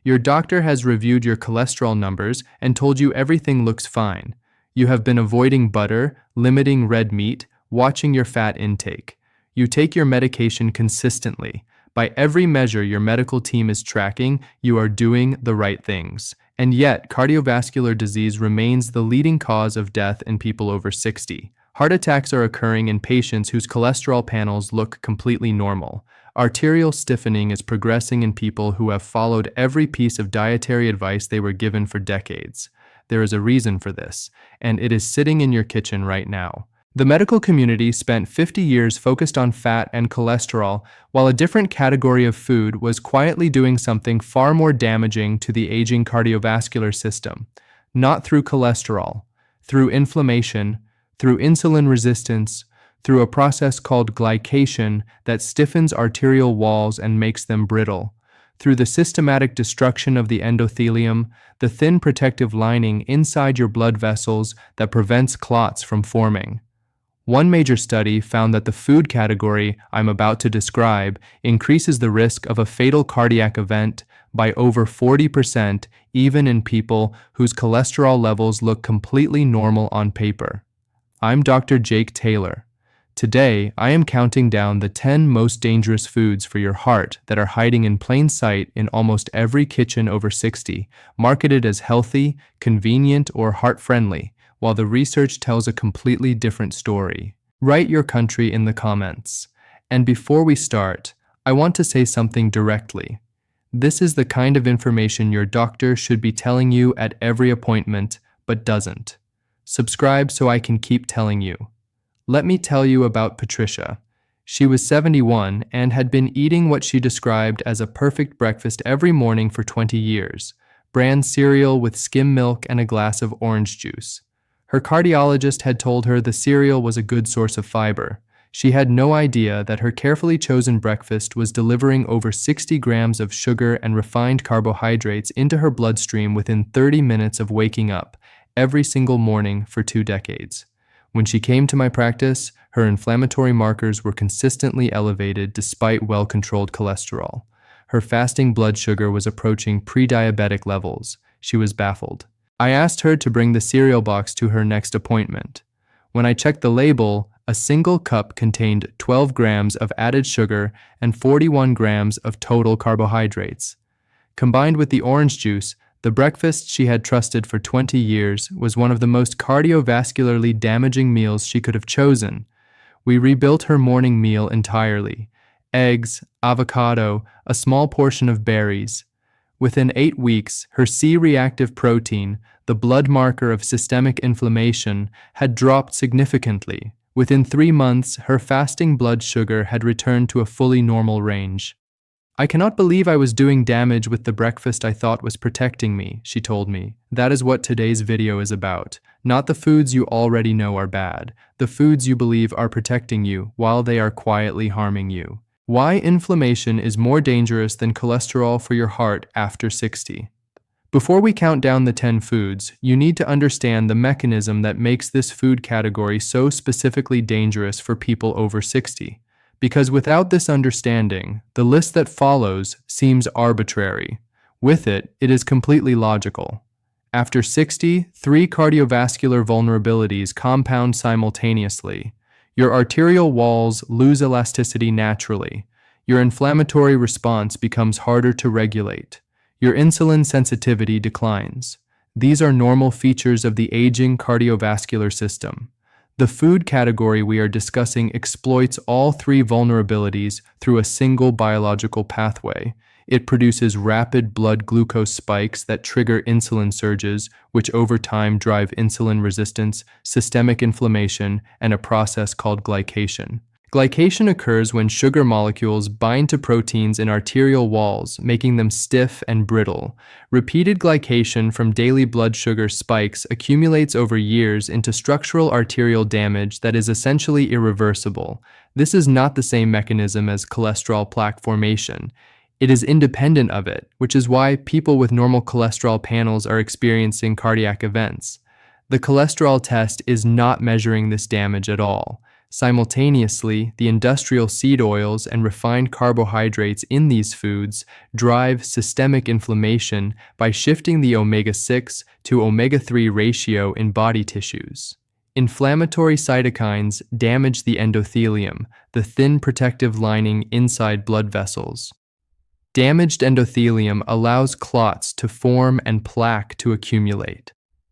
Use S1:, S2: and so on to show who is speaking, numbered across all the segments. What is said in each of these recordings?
S1: Your doctor has reviewed your cholesterol numbers and told you everything looks fine. You have been avoiding butter, limiting red meat, watching your fat intake. You take your medication consistently. By every measure your medical team is tracking, you are doing the right things. And yet, cardiovascular disease remains the leading cause of death in people over 60. Heart attacks are occurring in patients whose cholesterol panels look completely normal. Arterial stiffening is progressing in people who have followed every piece of dietary advice they were given for decades. There is a reason for this, and it is sitting in your kitchen right now. The medical community spent 50 years focused on fat and cholesterol, while a different category of food was quietly doing something far more damaging to the aging cardiovascular system. Not through cholesterol, through inflammation, through insulin resistance, through a process called glycation that stiffens arterial walls and makes them brittle, through the systematic destruction of the endothelium, the thin protective lining inside your blood vessels that prevents clots from forming. One major study found that the food category I'm about to describe increases the risk of a fatal cardiac event by over 40%, even in people whose cholesterol levels look completely normal on paper. I'm Dr. Jake Taylor. Today, I am counting down the 10 most dangerous foods for your heart that are hiding in plain sight in almost every kitchen over 60, marketed as healthy, convenient, or heart-friendly, while the research tells a completely different story. Write your country in the comments. And before we start, I want to say something directly. This is the kind of information your doctor should be telling you at every appointment, but doesn't. Subscribe so I can keep telling you. Let me tell you about Patricia. She was 71 and had been eating what she described as a perfect breakfast every morning for 20 years, bran cereal with skim milk and a glass of orange juice. Her cardiologist had told her the cereal was a good source of fiber. She had no idea that her carefully chosen breakfast was delivering over 60 grams of sugar and refined carbohydrates into her bloodstream within 30 minutes of waking up, every single morning for 2 decades. When she came to my practice, her inflammatory markers were consistently elevated despite well-controlled cholesterol. Her fasting blood sugar was approaching pre-diabetic levels. She was baffled. I asked her to bring the cereal box to her next appointment. When I checked the label, a single cup contained 12 grams of added sugar and 41 grams of total carbohydrates. Combined with the orange juice, the breakfast she had trusted for 20 years was one of the most cardiovascularly damaging meals she could have chosen. We rebuilt her morning meal entirely. Eggs, avocado, a small portion of berries. Within 8 weeks, her C-reactive protein, the blood marker of systemic inflammation, had dropped significantly. Within 3 months, her fasting blood sugar had returned to a fully normal range. I cannot believe I was doing damage with the breakfast I thought was protecting me, she told me. That is what today's video is about. Not the foods you already know are bad, the foods you believe are protecting you while they are quietly harming you. Why inflammation is more dangerous than cholesterol for your heart after 60. Before we count down the 10 foods, you need to understand the mechanism that makes this food category so specifically dangerous for people over 60. Because without this understanding, the list that follows seems arbitrary. With it, it is completely logical. After 60, 3 cardiovascular vulnerabilities compound simultaneously. Your arterial walls lose elasticity naturally. Your inflammatory response becomes harder to regulate. Your insulin sensitivity declines. These are normal features of the aging cardiovascular system. The food category we are discussing exploits all 3 vulnerabilities through a single biological pathway. It produces rapid blood glucose spikes that trigger insulin surges, which over time drive insulin resistance, systemic inflammation, and a process called glycation. Glycation occurs when sugar molecules bind to proteins in arterial walls, making them stiff and brittle. Repeated glycation from daily blood sugar spikes accumulates over years into structural arterial damage that is essentially irreversible. This is not the same mechanism as cholesterol plaque formation. It is independent of it, which is why people with normal cholesterol panels are experiencing cardiac events. The cholesterol test is not measuring this damage at all. Simultaneously, the industrial seed oils and refined carbohydrates in these foods drive systemic inflammation by shifting the omega-6 to omega-3 ratio in body tissues. Inflammatory cytokines damage the endothelium, the thin protective lining inside blood vessels. Damaged endothelium allows clots to form and plaque to accumulate.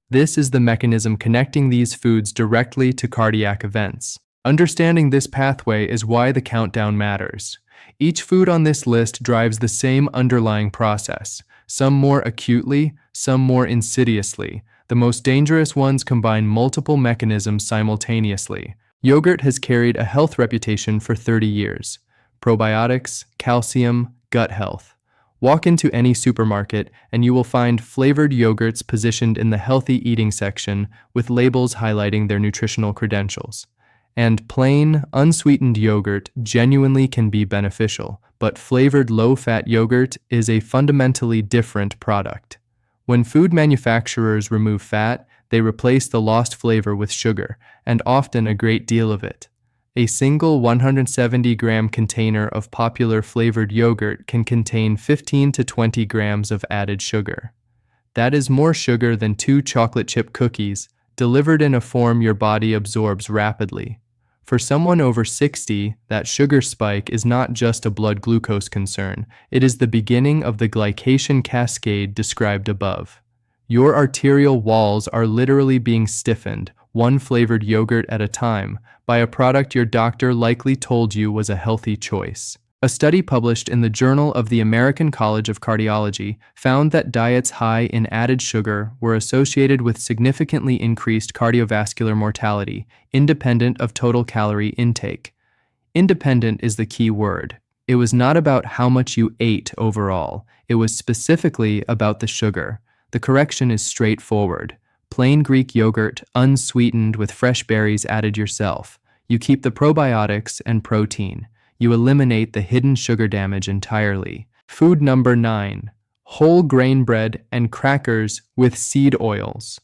S1: This is the mechanism connecting these foods directly to cardiac events. Understanding this pathway is why the countdown matters. Each food on this list drives the same underlying process, some more acutely, some more insidiously. The most dangerous ones combine multiple mechanisms simultaneously. Yogurt has carried a health reputation for 30 years. Probiotics, calcium, gut health. Walk into any supermarket and you will find flavored yogurts positioned in the healthy eating section with labels highlighting their nutritional credentials. And plain, unsweetened yogurt genuinely can be beneficial, but flavored low-fat yogurt is a fundamentally different product. When food manufacturers remove fat, they replace the lost flavor with sugar, and often a great deal of it. A single 170-gram container of popular flavored yogurt can contain 15 to 20 grams of added sugar. That is more sugar than 2 chocolate chip cookies, delivered in a form your body absorbs rapidly. For someone over 60, that sugar spike is not just a blood glucose concern, it is the beginning of the glycation cascade described above. Your arterial walls are literally being stiffened, one flavored yogurt at a time, by a product your doctor likely told you was a healthy choice. A study published in the Journal of the American College of Cardiology found that diets high in added sugar were associated with significantly increased cardiovascular mortality, independent of total calorie intake. Independent is the key word. It was not about how much you ate overall. It was specifically about the sugar. The correction is straightforward. Plain Greek yogurt, unsweetened with fresh berries added yourself. You keep the probiotics and protein. You eliminate the hidden sugar damage entirely. Food number 9. Whole grain bread and crackers with seed oils.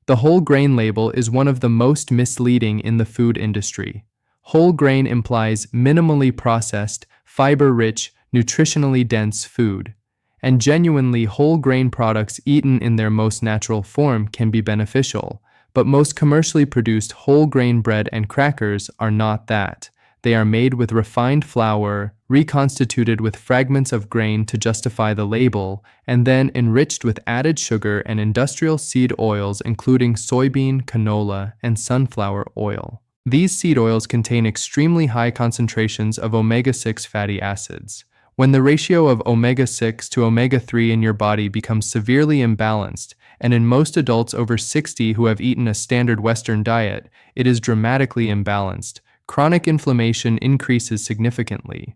S1: The whole grain label is one of the most misleading in the food industry. Whole grain implies minimally processed, fiber-rich, nutritionally dense food. And genuinely whole grain products eaten in their most natural form can be beneficial, but most commercially produced whole grain bread and crackers are not that. They are made with refined flour, reconstituted with fragments of grain to justify the label, and then enriched with added sugar and industrial seed oils including soybean, canola, and sunflower oil. These seed oils contain extremely high concentrations of omega-6 fatty acids. When the ratio of omega-6 to omega-3 in your body becomes severely imbalanced, and in most adults over 60 who have eaten a standard Western diet, it is dramatically imbalanced, chronic inflammation increases significantly.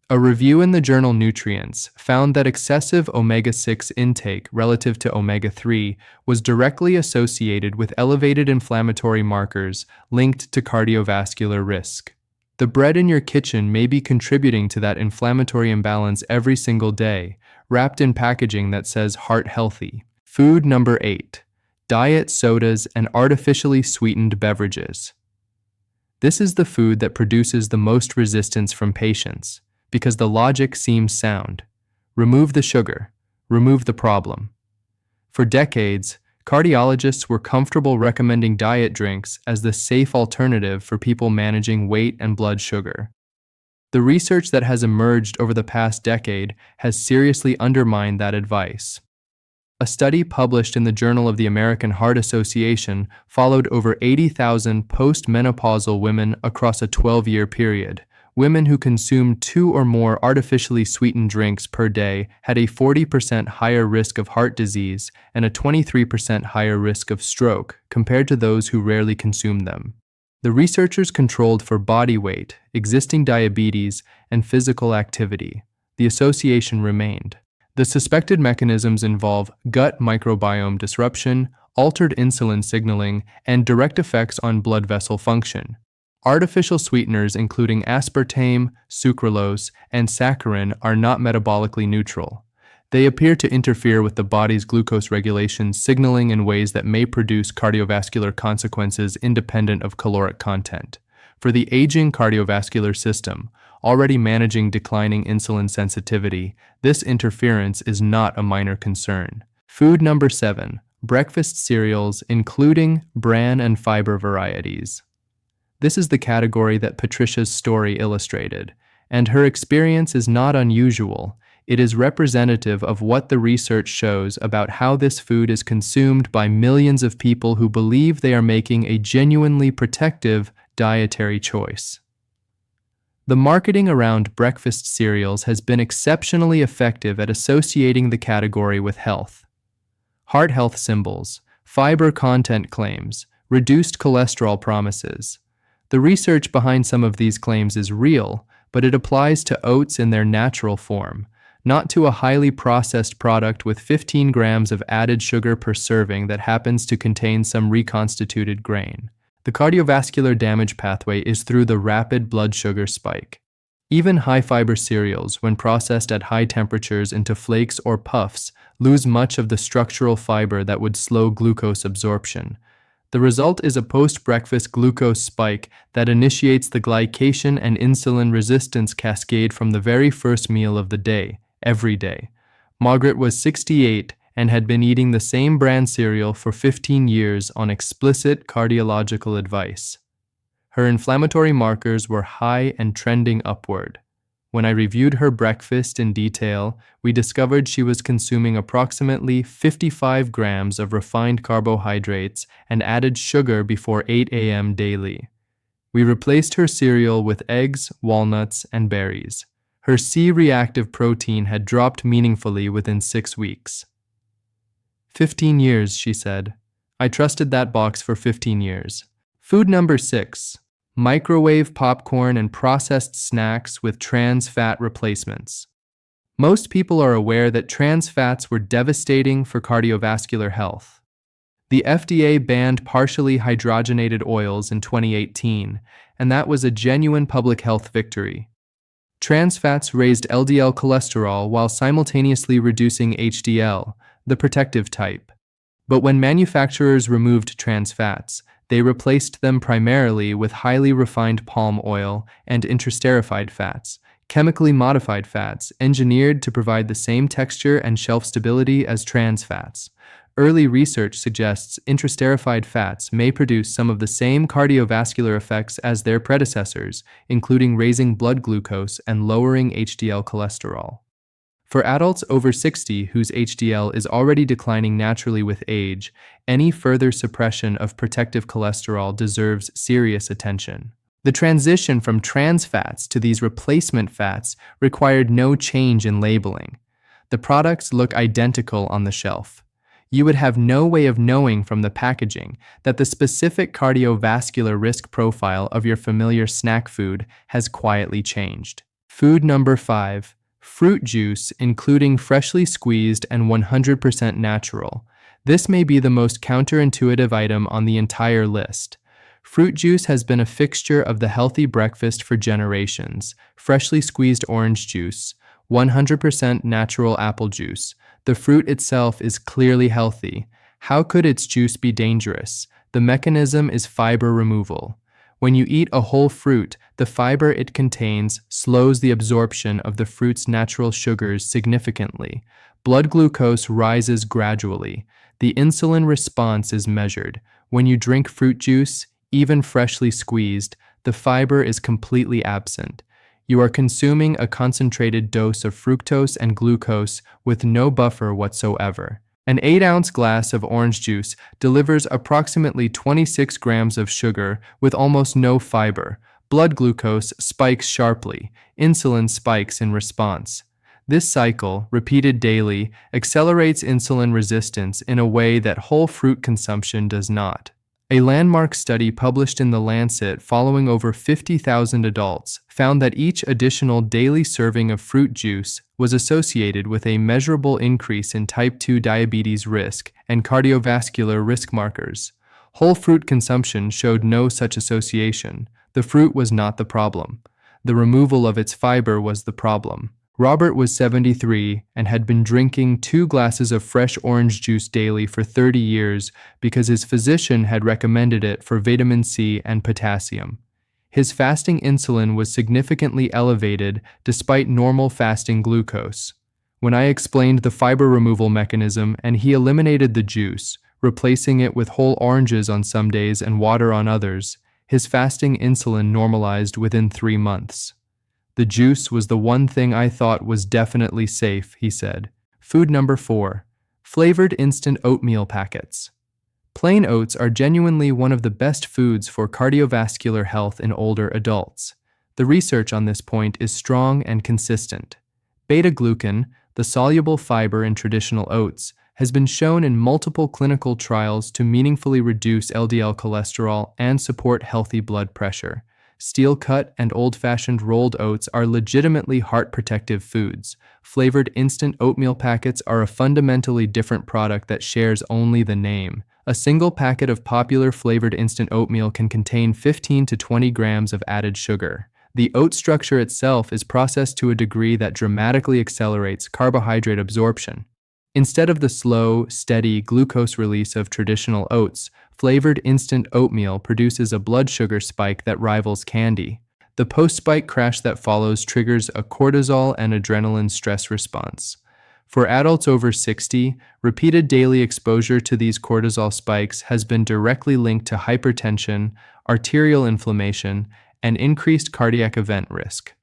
S1: A review in the journal Nutrients found that excessive omega-6 intake relative to omega-3 was directly associated with elevated inflammatory markers linked to cardiovascular risk. The bread in your kitchen may be contributing to that inflammatory imbalance every single day, wrapped in packaging that says heart healthy. Food number 8. Diet sodas and artificially sweetened beverages. This is the food that produces the most resistance from patients, because the logic seems sound. Remove the sugar, remove the problem. For decades, cardiologists were comfortable recommending diet drinks as the safe alternative for people managing weight and blood sugar. The research that has emerged over the past decade has seriously undermined that advice. A study published in the Journal of the American Heart Association followed over 80,000 post-menopausal women across a 12-year period. Women who consumed 2 or more artificially sweetened drinks per day had a 40% higher risk of heart disease and a 23% higher risk of stroke compared to those who rarely consumed them. The researchers controlled for body weight, existing diabetes, and physical activity. The association remained. The suspected mechanisms involve gut microbiome disruption, altered insulin signaling, and direct effects on blood vessel function. Artificial sweeteners including aspartame, sucralose, and saccharin are not metabolically neutral. They appear to interfere with the body's glucose regulation signaling in ways that may produce cardiovascular consequences independent of caloric content. For the aging cardiovascular system, already managing declining insulin sensitivity, this interference is not a minor concern. Food number 7. Breakfast cereals, including bran and fiber varieties. This is the category that Patricia's story illustrated, and her experience is not unusual. It is representative of what the research shows about how this food is consumed by millions of people who believe they are making a genuinely protective dietary choice. The marketing around breakfast cereals has been exceptionally effective at associating the category with health. Heart health symbols, fiber content claims, reduced cholesterol promises. The research behind some of these claims is real, but it applies to oats in their natural form, not to a highly processed product with 15 grams of added sugar per serving that happens to contain some reconstituted grain. The cardiovascular damage pathway is through the rapid blood sugar spike. Even high-fiber cereals, when processed at high temperatures into flakes or puffs, lose much of the structural fiber that would slow glucose absorption. The result is a post-breakfast glucose spike that initiates the glycation and insulin resistance cascade from the very first meal of the day, every day. Margaret was 68 and had been eating the same brand cereal for 15 years on explicit cardiological advice. Her inflammatory markers were high and trending upward. When I reviewed her breakfast in detail, we discovered she was consuming approximately 55 grams of refined carbohydrates and added sugar before 8 a.m. daily. We replaced her cereal with eggs, walnuts, and berries. Her C-reactive protein had dropped meaningfully within 6 weeks. 15 years, she said. I trusted that box for 15 years. Food number 6. Microwave popcorn and processed snacks with trans fat replacements. Most people are aware that trans fats were devastating for cardiovascular health. The FDA banned partially hydrogenated oils in 2018, and that was a genuine public health victory. Trans fats raised LDL cholesterol while simultaneously reducing HDL, the protective type. But when manufacturers removed trans fats, they replaced them primarily with highly refined palm oil and interesterified fats, chemically modified fats engineered to provide the same texture and shelf stability as trans fats. Early research suggests interesterified fats may produce some of the same cardiovascular effects as their predecessors, including raising blood glucose and lowering HDL cholesterol. For adults over 60 whose HDL is already declining naturally with age, any further suppression of protective cholesterol deserves serious attention. The transition from trans fats to these replacement fats required no change in labeling. The products look identical on the shelf. You would have no way of knowing from the packaging that the specific cardiovascular risk profile of your familiar snack food has quietly changed. Food number 5. Fruit juice, including freshly squeezed and 100% natural. This may be the most counterintuitive item on the entire list. Fruit juice has been a fixture of the healthy breakfast for generations. Freshly squeezed orange juice, 100% natural apple juice. The fruit itself is clearly healthy. How could its juice be dangerous? The mechanism is fiber removal. When you eat a whole fruit, the fiber it contains slows the absorption of the fruit's natural sugars significantly. Blood glucose rises gradually. The insulin response is measured. When you drink fruit juice, even freshly squeezed, the fiber is completely absent. You are consuming a concentrated dose of fructose and glucose with no buffer whatsoever. An 8-ounce glass of orange juice delivers approximately 26 grams of sugar with almost no fiber. Blood glucose spikes sharply. Insulin spikes in response. This cycle, repeated daily, accelerates insulin resistance in a way that whole fruit consumption does not. A landmark study published in The Lancet following over 50,000 adults found that each additional daily serving of fruit juice was associated with a measurable increase in type 2 diabetes risk and cardiovascular risk markers. Whole fruit consumption showed no such association. The fruit was not the problem. The removal of its fiber was the problem. Robert was 73 and had been drinking 2 glasses of fresh orange juice daily for 30 years because his physician had recommended it for vitamin C and potassium. His fasting insulin was significantly elevated despite normal fasting glucose. When I explained the fiber removal mechanism and he eliminated the juice, replacing it with whole oranges on some days and water on others, his fasting insulin normalized within 3 months. The juice was the one thing I thought was definitely safe, he said. Food number 4. Flavored instant oatmeal packets. Plain oats are genuinely one of the best foods for cardiovascular health in older adults. The research on this point is strong and consistent. Beta-glucan, the soluble fiber in traditional oats, has been shown in multiple clinical trials to meaningfully reduce LDL cholesterol and support healthy blood pressure. Steel-cut and old-fashioned rolled oats are legitimately heart-protective foods. Flavored instant oatmeal packets are a fundamentally different product that shares only the name. A single packet of popular flavored instant oatmeal can contain 15 to 20 grams of added sugar. The oat structure itself is processed to a degree that dramatically accelerates carbohydrate absorption. Instead of the slow, steady glucose release of traditional oats, flavored instant oatmeal produces a blood sugar spike that rivals candy. The post-spike crash that follows triggers a cortisol and adrenaline stress response. For adults over 60, repeated daily exposure to these cortisol spikes has been directly linked to hypertension, arterial inflammation, and increased cardiac event risk.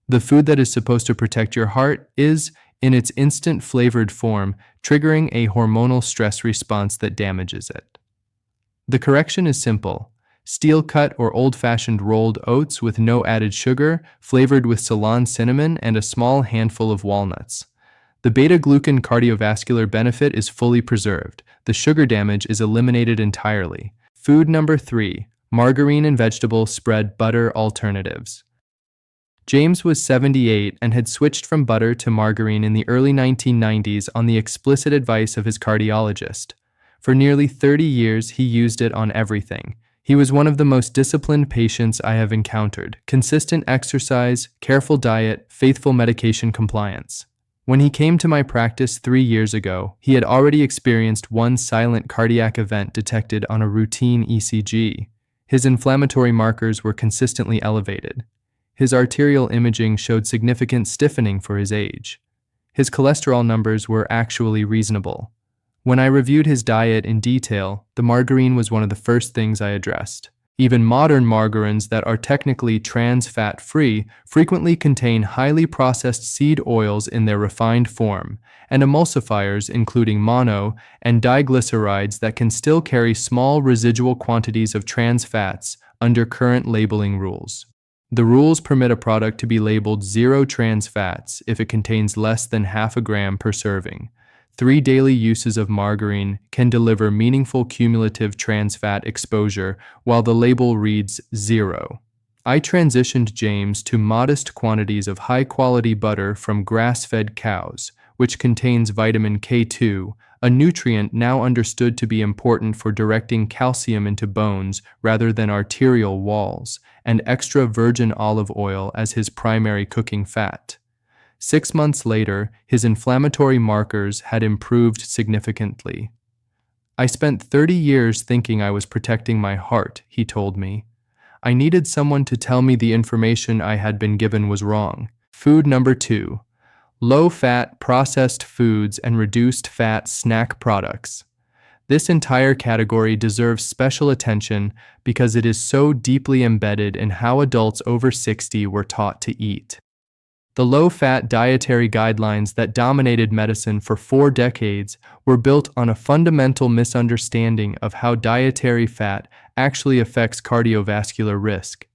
S1: The food that is supposed to protect your heart is, in its instant flavored form, triggering a hormonal stress response that damages it. The correction is simple. Steel-cut or old-fashioned rolled oats with no added sugar, flavored with Ceylon cinnamon and a small handful of walnuts. The beta-glucan cardiovascular benefit is fully preserved. The sugar damage is eliminated entirely. Food number 3. Margarine and vegetable spread butter alternatives. James was 78 and had switched from butter to margarine in the early 1990s on the explicit advice of his cardiologist. For nearly 30 years, he used it on everything. He was one of the most disciplined patients I have encountered. Consistent exercise, careful diet, faithful medication compliance. When he came to my practice 3 years ago, he had already experienced one silent cardiac event detected on a routine ECG. His inflammatory markers were consistently elevated. His arterial imaging showed significant stiffening for his age. His cholesterol numbers were actually reasonable. When I reviewed his diet in detail, the margarine was one of the first things I addressed. Even modern margarines that are technically trans fat-free frequently contain highly processed seed oils in their refined form, and emulsifiers including mono and diglycerides that can still carry small residual quantities of trans fats under current labeling rules. The rules permit a product to be labeled zero trans fats if it contains less than half a gram per serving. 3 daily uses of margarine can deliver meaningful cumulative trans fat exposure while the label reads 0. I transitioned James to modest quantities of high-quality butter from grass-fed cows, which contains vitamin K2, a nutrient now understood to be important for directing calcium into bones rather than arterial walls, and extra virgin olive oil as his primary cooking fat. 6 months later, his inflammatory markers had improved significantly. I spent 30 years thinking I was protecting my heart, he told me. I needed someone to tell me the information I had been given was wrong. Food number 2. Low-fat processed foods and reduced-fat snack products. This entire category deserves special attention because it is so deeply embedded in how adults over 60 were taught to eat. The low-fat dietary guidelines that dominated medicine for 4 decades were built on a fundamental misunderstanding of how dietary fat actually affects cardiovascular risk.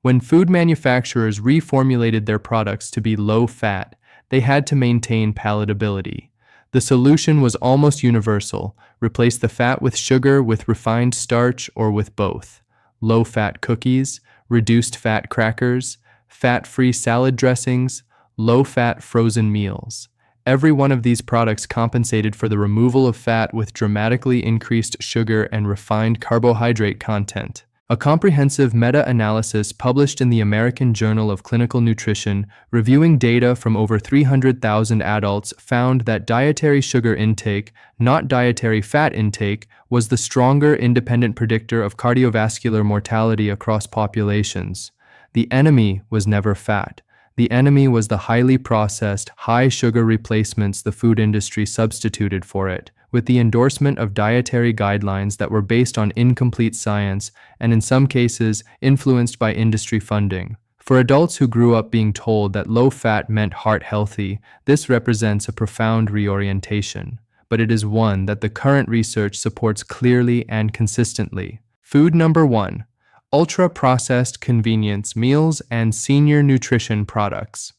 S1: When food manufacturers reformulated their products to be low-fat, they had to maintain palatability. The solution was almost universal: replace the fat with sugar, with refined starch, or with both. Low-fat cookies, reduced-fat crackers, fat-free salad dressings, low-fat frozen meals. Every one of these products compensated for the removal of fat with dramatically increased sugar and refined carbohydrate content. A comprehensive meta-analysis published in the American Journal of Clinical Nutrition, reviewing data from over 300,000 adults, found that dietary sugar intake, not dietary fat intake, was the stronger independent predictor of cardiovascular mortality across populations. The enemy was never fat. The enemy was the highly processed, high-sugar replacements the food industry substituted for it, with the endorsement of dietary guidelines that were based on incomplete science and in some cases influenced by industry funding. For adults who grew up being told that low fat meant heart healthy, this represents a profound reorientation, but it is one that the current research supports clearly and consistently. Food number 1. Ultra-processed convenience meals and senior nutrition products.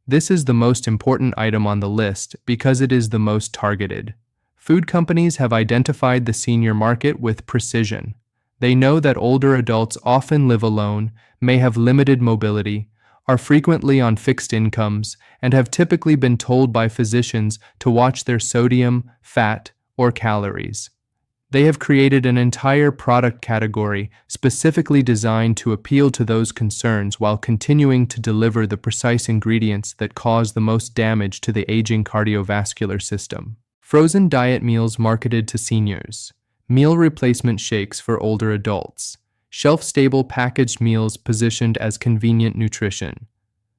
S1: This is the most important item on the list because it is the most targeted. Food companies have identified the senior market with precision. They know that older adults often live alone, may have limited mobility, are frequently on fixed incomes, and have typically been told by physicians to watch their sodium, fat, or calories. They have created an entire product category specifically designed to appeal to those concerns while continuing to deliver the precise ingredients that cause the most damage to the aging cardiovascular system. Frozen diet meals marketed to seniors. Meal replacement shakes for older adults. Shelf-stable packaged meals positioned as convenient nutrition.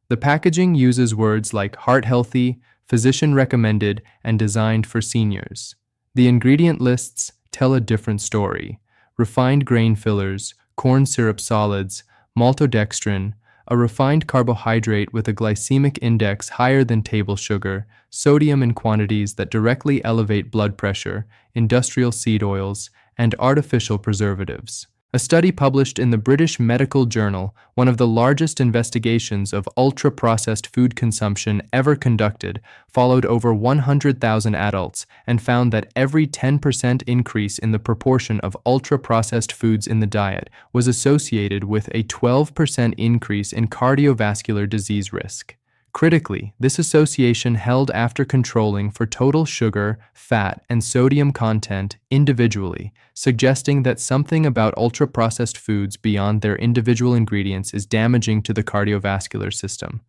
S1: The packaging uses words like heart-healthy, physician-recommended, and designed for seniors. The ingredient lists tell a different story. Refined grain fillers, corn syrup solids, maltodextrin, a refined carbohydrate with a glycemic index higher than table sugar, sodium in quantities that directly elevate blood pressure, industrial seed oils, and artificial preservatives. A study published in the British Medical Journal, one of the largest investigations of ultra-processed food consumption ever conducted, followed over 100,000 adults and found that every 10% increase in the proportion of ultra-processed foods in the diet was associated with a 12% increase in cardiovascular disease risk. Critically, this association held after controlling for total sugar, fat, and sodium content individually, suggesting that something about ultra-processed foods beyond their individual ingredients is damaging to the cardiovascular system.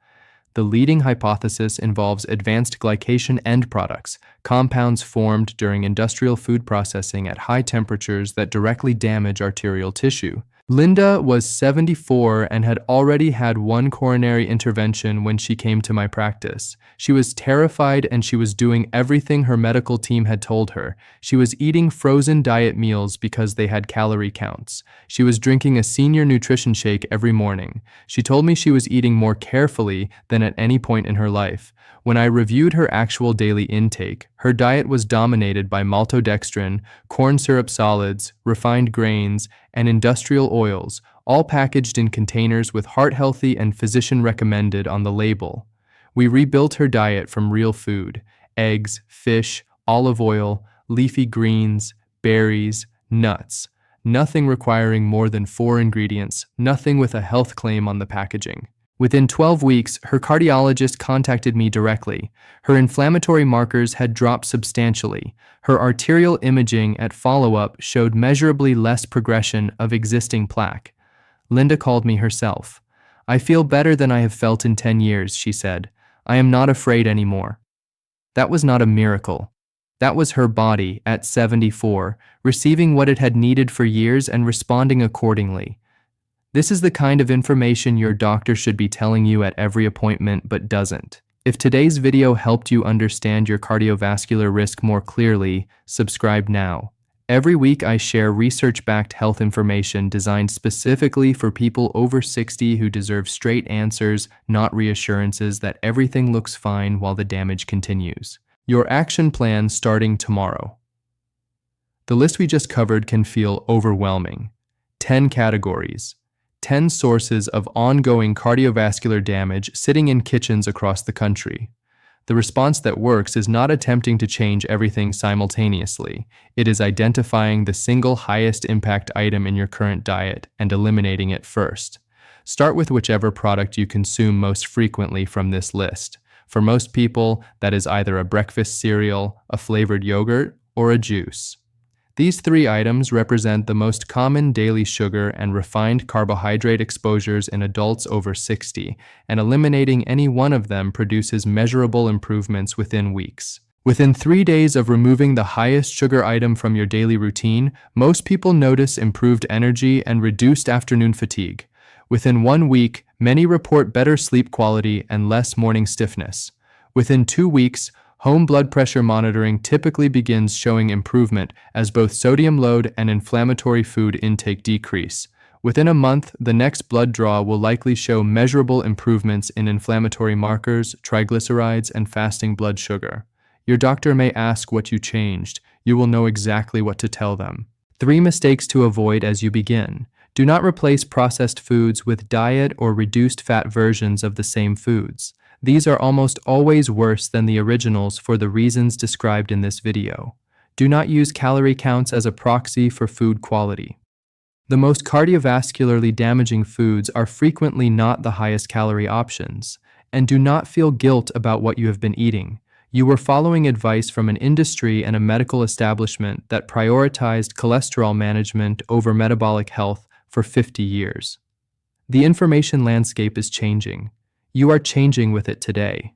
S1: The leading hypothesis involves advanced glycation end products, compounds formed during industrial food processing at high temperatures that directly damage arterial tissue. Linda was 74 and had already had one coronary intervention when she came to my practice. She was terrified and she was doing everything her medical team had told her. She was eating frozen diet meals because they had calorie counts. She was drinking a senior nutrition shake every morning. She told me she was eating more carefully than at any point in her life. When I reviewed her actual daily intake, her diet was dominated by maltodextrin, corn syrup solids, refined grains, and industrial oils, all packaged in containers with heart-healthy and physician-recommended on the label. We rebuilt her diet from real food: eggs, fish, olive oil, leafy greens, berries, nuts. Nothing requiring more than 4 ingredients, nothing with a health claim on the packaging. Within 12 weeks, her cardiologist contacted me directly. Her inflammatory markers had dropped substantially. Her arterial imaging at follow-up showed measurably less progression of existing plaque. Linda called me herself. "I feel better than I have felt in 10 years, she said. "I am not afraid anymore." That was not a miracle. That was her body, at 74, receiving what it had needed for years and responding accordingly. This is the kind of information your doctor should be telling you at every appointment but doesn't. If today's video helped you understand your cardiovascular risk more clearly, subscribe now. Every week I share research-backed health information designed specifically for people over 60 who deserve straight answers, not reassurances that everything looks fine while the damage continues. Your action plan starting tomorrow. The list we just covered can feel overwhelming. 10 categories. 10 sources of ongoing cardiovascular damage sitting in kitchens across the country. The response that works is not attempting to change everything simultaneously. It is identifying the single highest impact item in your current diet and eliminating it first. Start with whichever product you consume most frequently from this list. For most people, that is either a breakfast cereal, a flavored yogurt, or a juice. These three items represent the most common daily sugar and refined carbohydrate exposures in adults over 60, and eliminating any one of them produces measurable improvements within weeks. Within 3 days of removing the highest sugar item from your daily routine, most people notice improved energy and reduced afternoon fatigue. Within 1 week, many report better sleep quality and less morning stiffness. Within 2 weeks, home blood pressure monitoring typically begins showing improvement as both sodium load and inflammatory food intake decrease. Within a month, the next blood draw will likely show measurable improvements in inflammatory markers, triglycerides, and fasting blood sugar. Your doctor may ask what you changed. You will know exactly what to tell them. 3 mistakes to avoid as you begin. Do not replace processed foods with diet or reduced fat versions of the same foods. These are almost always worse than the originals for the reasons described in this video. Do not use calorie counts as a proxy for food quality. The most cardiovascularly damaging foods are frequently not the highest calorie options, and do not feel guilt about what you have been eating. You were following advice from an industry and a medical establishment that prioritized cholesterol management over metabolic health for 50 years. The information landscape is changing. You are changing with it today.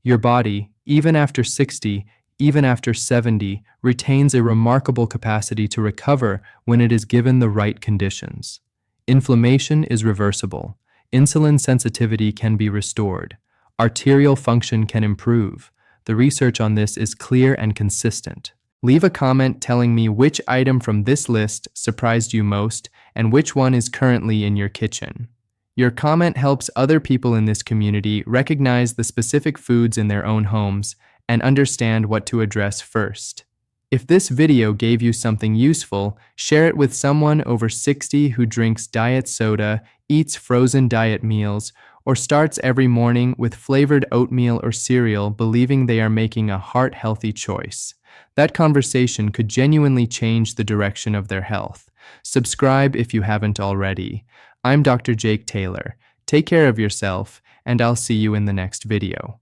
S1: Your body, even after 60, even after 70, retains a remarkable capacity to recover when it is given the right conditions. Inflammation is reversible. Insulin sensitivity can be restored. Arterial function can improve. The research on this is clear and consistent. Leave a comment telling me which item from this list surprised you most and which one is currently in your kitchen. Your comment helps other people in this community recognize the specific foods in their own homes and understand what to address first. If this video gave you something useful, share it with someone over 60 who drinks diet soda, eats frozen diet meals, or starts every morning with flavored oatmeal or cereal believing they are making a heart-healthy choice. That conversation could genuinely change the direction of their health. Subscribe if you haven't already. I'm Dr. Jake Taylor. Take care of yourself, and I'll see you in the next video.